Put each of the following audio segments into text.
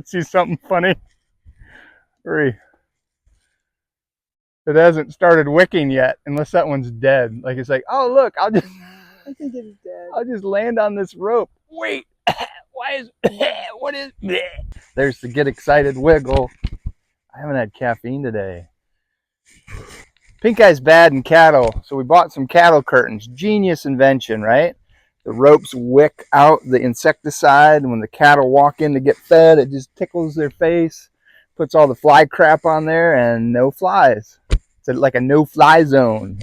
See something funny? Hurry. It hasn't started wicking yet, unless that one's dead. Like it's like, oh look, I think it's dead. I'll just land on this rope. Wait, why is what is? There's the get excited wiggle. I haven't had caffeine today. Pink eye's bad in cattle, so we bought some cattle curtains. Genius invention, right? The ropes wick out the insecticide, and when the cattle walk in to get fed, it just tickles their face, puts all the fly crap on there, and no flies. It's like a no-fly zone.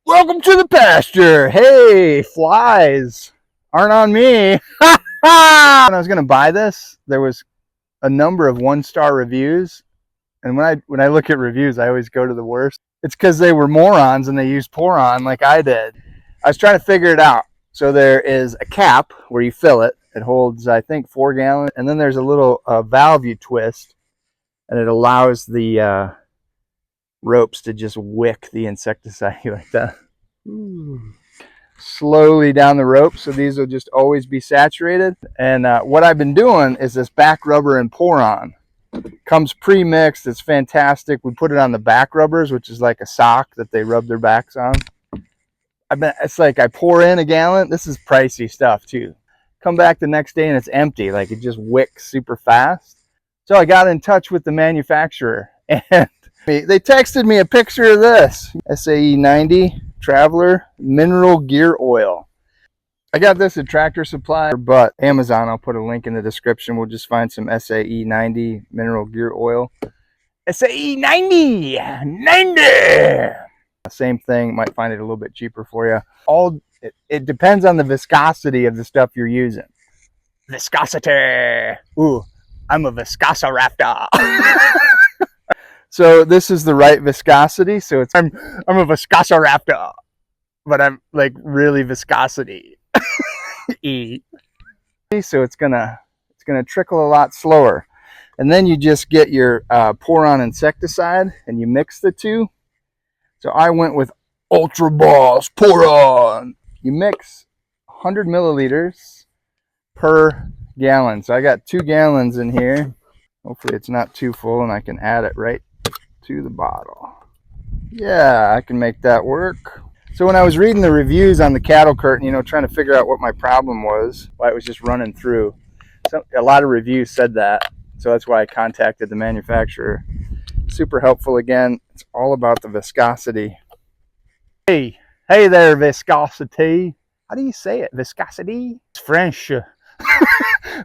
Welcome to the pasture. Hey, flies aren't on me. When I was going to buy this, there was a number of one-star reviews, and when I look at reviews, I always go to the worst. It's because they were morons and they used Poron like I did. I was trying to figure it out. So there is a cap where you fill it. It holds, I think, 4 gallons. And then there's a little valve you twist, and it allows the ropes to just wick the insecticide like that. Ooh. Slowly down the rope, so these will just always be saturated. And what I've been doing is this back rubber and Poron. Comes pre-mixed. It's fantastic. We put it on the back rubbers, which is like a sock that they rub their backs on. It's like I pour in a gallon. This is pricey stuff too. Come back the next day and it's empty. Like it just wicks super fast. So I got in touch with the manufacturer and they texted me a picture of this SAE 90 Traveler Mineral Gear Oil. I got this at Tractor Supply, but Amazon, I'll put a link in the description. We'll just find some SAE 90 Mineral Gear Oil. SAE 90! 90! Same thing, might find it a little bit cheaper for you. It depends on the viscosity of the stuff you're using. Viscosity! Ooh, I'm a Viscosiraptor. So this is the right viscosity. So I'm a Viscosiraptor, but I'm like really viscosity. So it's gonna trickle a lot slower, and then you just get your Poron insecticide and you mix the two. So I went with Ultra Boss Poron. You mix 100 milliliters per gallon. So I got 2 gallons in here. Hopefully it's not too full and I can add it right to the bottle. Yeah, I can make that work. So when I was reading the reviews on the cattle curtain, you know, trying to figure out what my problem was, why it was just running through. So a lot of reviews said that. So that's why I contacted the manufacturer. Super helpful again. It's all about the viscosity. Hey there, viscosity. How do you say it? Viscosity? It's French.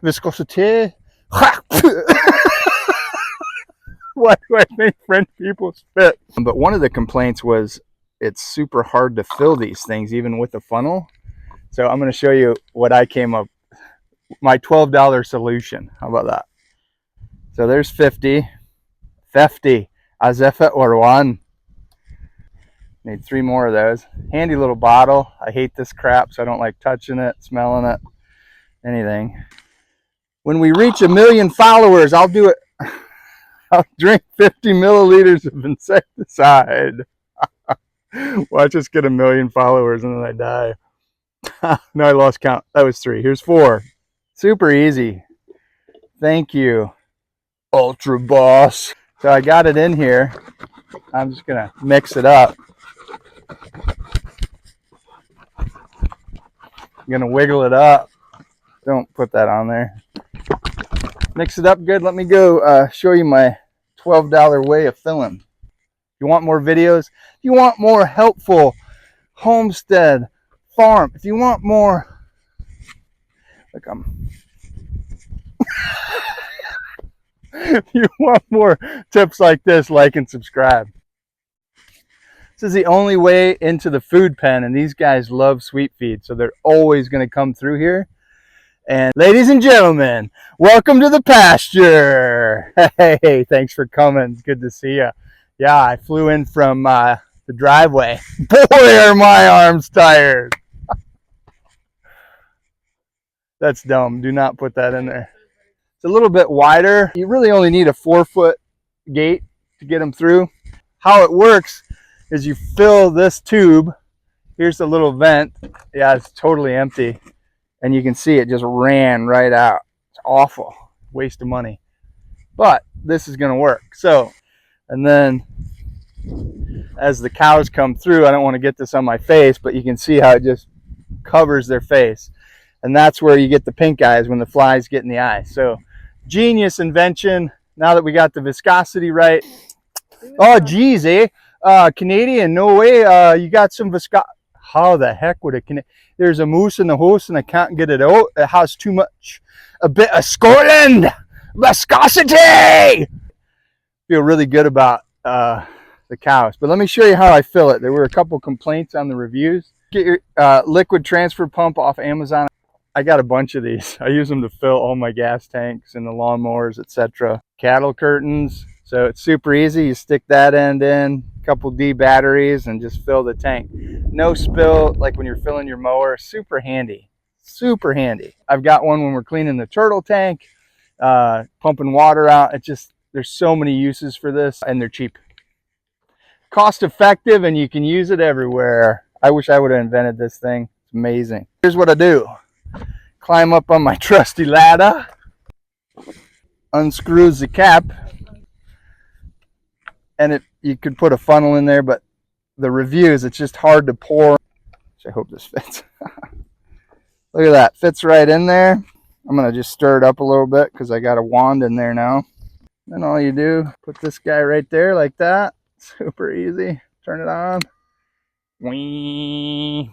Viscosity. Why do I think French people spit? But one of the complaints was it's super hard to fill these things, even with a funnel. So I'm going to show you what I came up, my $12 solution. How about that? So there's 50. 50. Azefa or one. Need 3 more of those. Handy little bottle. I hate this crap, so I don't like touching it, smelling it, anything. When we reach 1 million followers, I'll do it. I'll drink 50 milliliters of insecticide. Watch us get 1 million followers and then I die. No, I lost count. That was 3. Here's 4. Super easy. Thank you, Ultra Boss. So I got it in here. I'm just going to mix it up. I'm going to wiggle it up. Don't put that on there. Mix it up good. Let me go show you my $12 way of filling. You want more videos? If you want more helpful homestead farm, if you want more, look, if you want more tips like this, like and subscribe. This is the only way into the food pen, and these guys love sweet feed, so they're always going to come through here. And ladies and gentlemen, welcome to the pasture. Hey, thanks for coming. Good to see you. Yeah, I flew in from the driveway. Boy, are my arms tired. That's dumb. Do not put that in there. It's a little bit wider. You really only need a 4-foot gate to get them through. How it works is you fill this tube. Here's the little vent. Yeah, it's totally empty. And you can see it just ran right out. It's awful. Waste of money. but this is going to work. So, and then as the cows come through, I don't want to get this on my face, but you can see how it just covers their face. And that's where you get the pink eyes, when the flies get in the eye. So genius invention. Now that we got the viscosity right. Oh geez, eh? Canadian, no way. You got some viscosity. How the heck would it connect? There's a moose in the host and I can't get it out. It has too much, a bit of Scotland viscosity. Feel really good about the cows. But let me show you how I fill it. There were a couple complaints on the reviews. Get your liquid transfer pump off Amazon. I got a bunch of these. I use them to fill all my gas tanks and the lawnmowers, etc. Cattle curtains. So it's super easy. You stick that end in, a couple D batteries, and just fill the tank. No spill, like when you're filling your mower. Super handy. Super handy. I've got one when we're cleaning the turtle tank, pumping water out. It just, there's so many uses for this, and they're cheap. Cost effective, and you can use it everywhere. I wish I would have invented this thing. It's amazing. Here's what I do. Climb up on my trusty ladder, unscrews the cap, and you could put a funnel in there, but the reviews, it's just hard to pour. I hope this fits. Look at that, fits right in there. I'm gonna just stir it up a little bit because I got a wand in there now. Then all you do, put this guy right there like that. Super easy. Turn it on. Whee!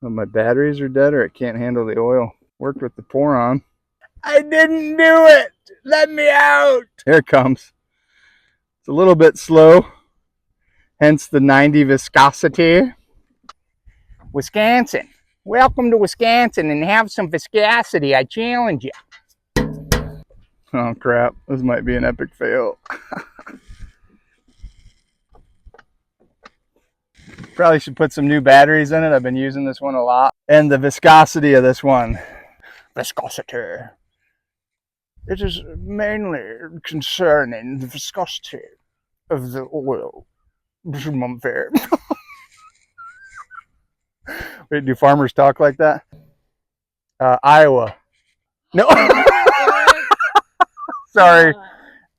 Well, my batteries are dead, or it can't handle the oil. Worked with the pour on. I didn't do it! Let me out! Here it comes. It's a little bit slow, hence the 90 viscosity. Wisconsin. Welcome to Wisconsin and have some viscosity. I challenge you. Oh crap, this might be an epic fail. Probably should put some new batteries in it. I've been using this one a lot. And the viscosity of this one. Viscosity. It is mainly concerning the viscosity of the oil. Wait, do farmers talk like that? Iowa. No. Sorry.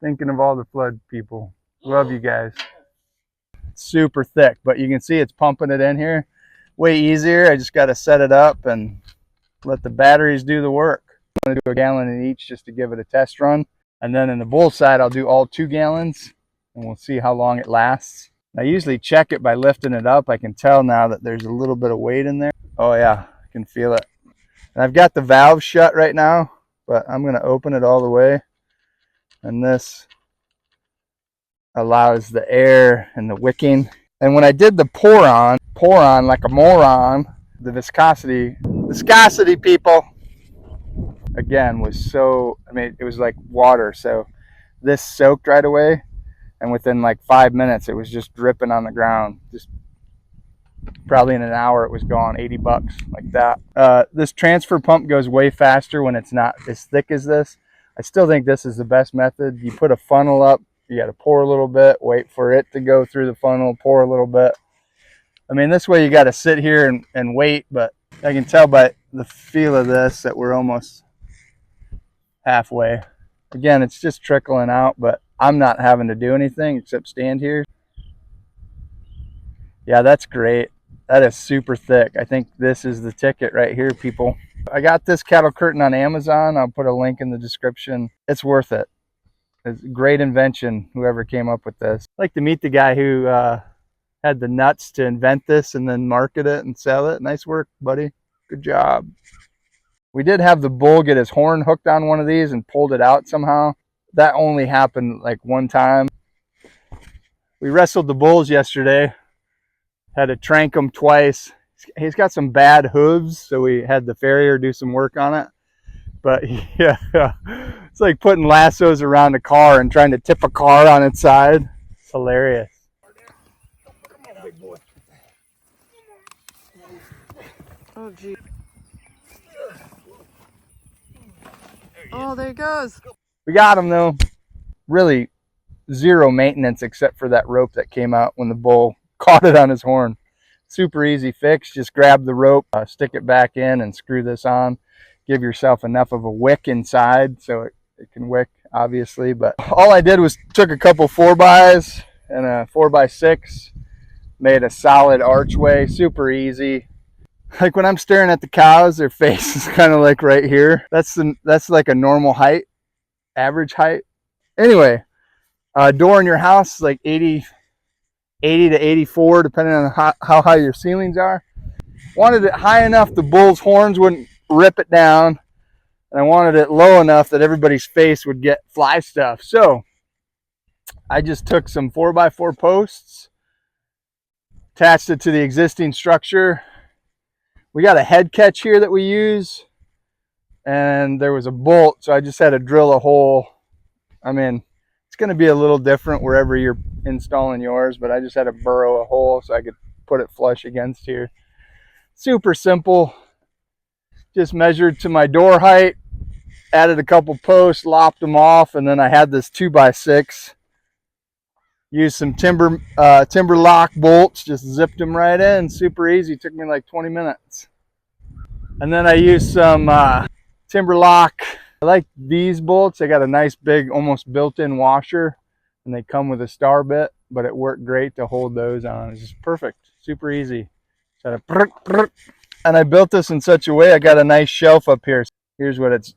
Thinking of all the flood people. Love you guys. Super thick, but you can see it's pumping it in here way easier. I just got to set it up and let the batteries do the work. I'm going to do a gallon in each just to give it a test run, and then in the bull side I'll do all 2 gallons and we'll see how long it lasts. I usually check it by lifting it up. I can tell now that there's a little bit of weight in there. Oh yeah, I can feel it. And I've got the valve shut right now, but I'm going to open it all the way, and this allows the air and the wicking. And when I did the pour on like a moron, the viscosity people, again, was so, I mean, it was like water. So this soaked right away, and within like 5 minutes it was just dripping on the ground. Just probably in an hour it was gone. 80 bucks, like that. This transfer pump goes way faster when it's not as thick as this. I still think this is the best method. You put a funnel up, you got to pour a little bit, wait for it to go through the funnel, pour a little bit. I mean, this way you got to sit here and wait, but I can tell by the feel of this that we're almost halfway. Again, it's just trickling out, but I'm not having to do anything except stand here. Yeah, that's great. That is super thick. I think this is the ticket right here, people. I got this cattle curtain on Amazon. I'll put a link in the description. It's worth it. It's a great invention, whoever came up with this. I'd like to meet the guy who had the nuts to invent this and then market it and sell it. Nice work, buddy. Good job. We did have the bull get his horn hooked on one of these and pulled it out somehow. That only happened like one time. We wrestled the bulls yesterday. Had to trank him twice. He's got some bad hooves, so we had the farrier do some work on it. But yeah, it's like putting lassos around a car and trying to tip a car on its side. It's hilarious. Come on, big boy. Oh, gee. Oh, there he goes. We got him, though. Really zero maintenance except for that rope that came out when the bull caught it on his horn. Super easy fix. Just grab the rope, stick it back in, and screw this on. Give yourself enough of a wick inside so it can wick, obviously. But all I did was took a couple 4x and a 4x6, made a solid archway, super easy. Like when I'm staring at the cows, their face is kind of like right here. That's like a normal height, average height. Anyway, door in your house is like 80 to 84, depending on how high your ceilings are. Wanted it high enough the bull's horns wouldn't rip it down, and I wanted it low enough that everybody's face would get fly stuff. So I just took some 4x4 posts, attached it to the existing structure. We got a head catch here that we use, and there was a bolt, so I just had to drill a hole. I mean, it's going to be a little different wherever you're installing yours, but I just had to burrow a hole so I could put it flush against here. Super simple. Just measured to my door height, added a couple posts, lopped them off, and then I had this 2x6. Used some timber lock bolts, just zipped them right in. Super easy, took me like 20 minutes. And then I used some timber lock. I like these bolts. They got a nice big, almost built-in washer, and they come with a star bit, but it worked great to hold those on. It's just perfect, super easy. And I built this in such a way, I got a nice shelf up here. Here's what it's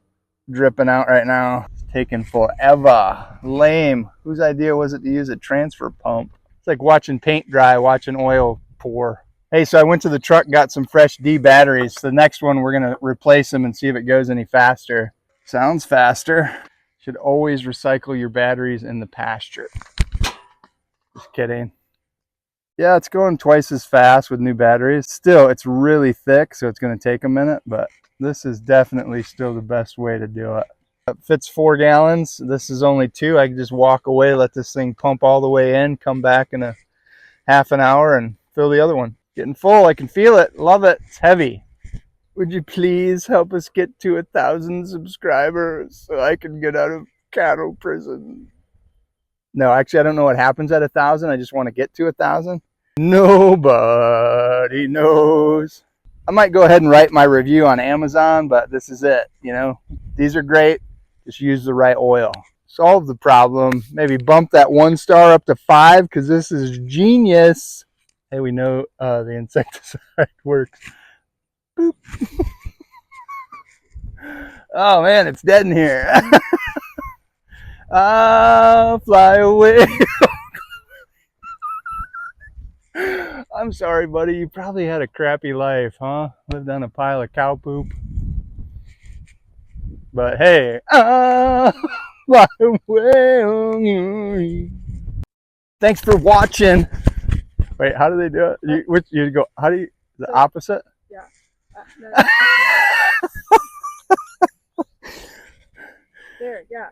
dripping out right now. It's taking forever. Lame. Whose idea was it to use a transfer pump? It's like watching paint dry, watching oil pour. Hey, so I went to the truck, got some fresh D batteries. The next one, we're gonna replace them and see if it goes any faster. Sounds faster. Should always recycle your batteries in the pasture. Just kidding. Yeah, it's going twice as fast with new batteries. Still, it's really thick, so it's gonna take a minute, but this is definitely still the best way to do it. It fits 4 gallons. This is only 2. I can just walk away, let this thing pump all the way in, come back in a half an hour and fill the other one. Getting full, I can feel it, love it, it's heavy. Would you please help us get to 1,000 subscribers so I can get out of cattle prison? No, actually, I don't know what happens at 1,000. I just want to get to 1,000. Nobody knows. I might go ahead and write my review on Amazon, but this is it. You know, these are great. Just use the right oil. Solve the problem. Maybe bump that 1 star up to 5 because this is genius. Hey, we know the insecticide works. Boop. Oh man, it's dead in here. I'll fly away. I'm sorry, buddy. You probably had a crappy life, huh? Lived on a pile of cow poop. But hey, I'll fly away. Thanks for watching. Wait, how do they do it? You go, how do you, the opposite? Yeah. There, yeah.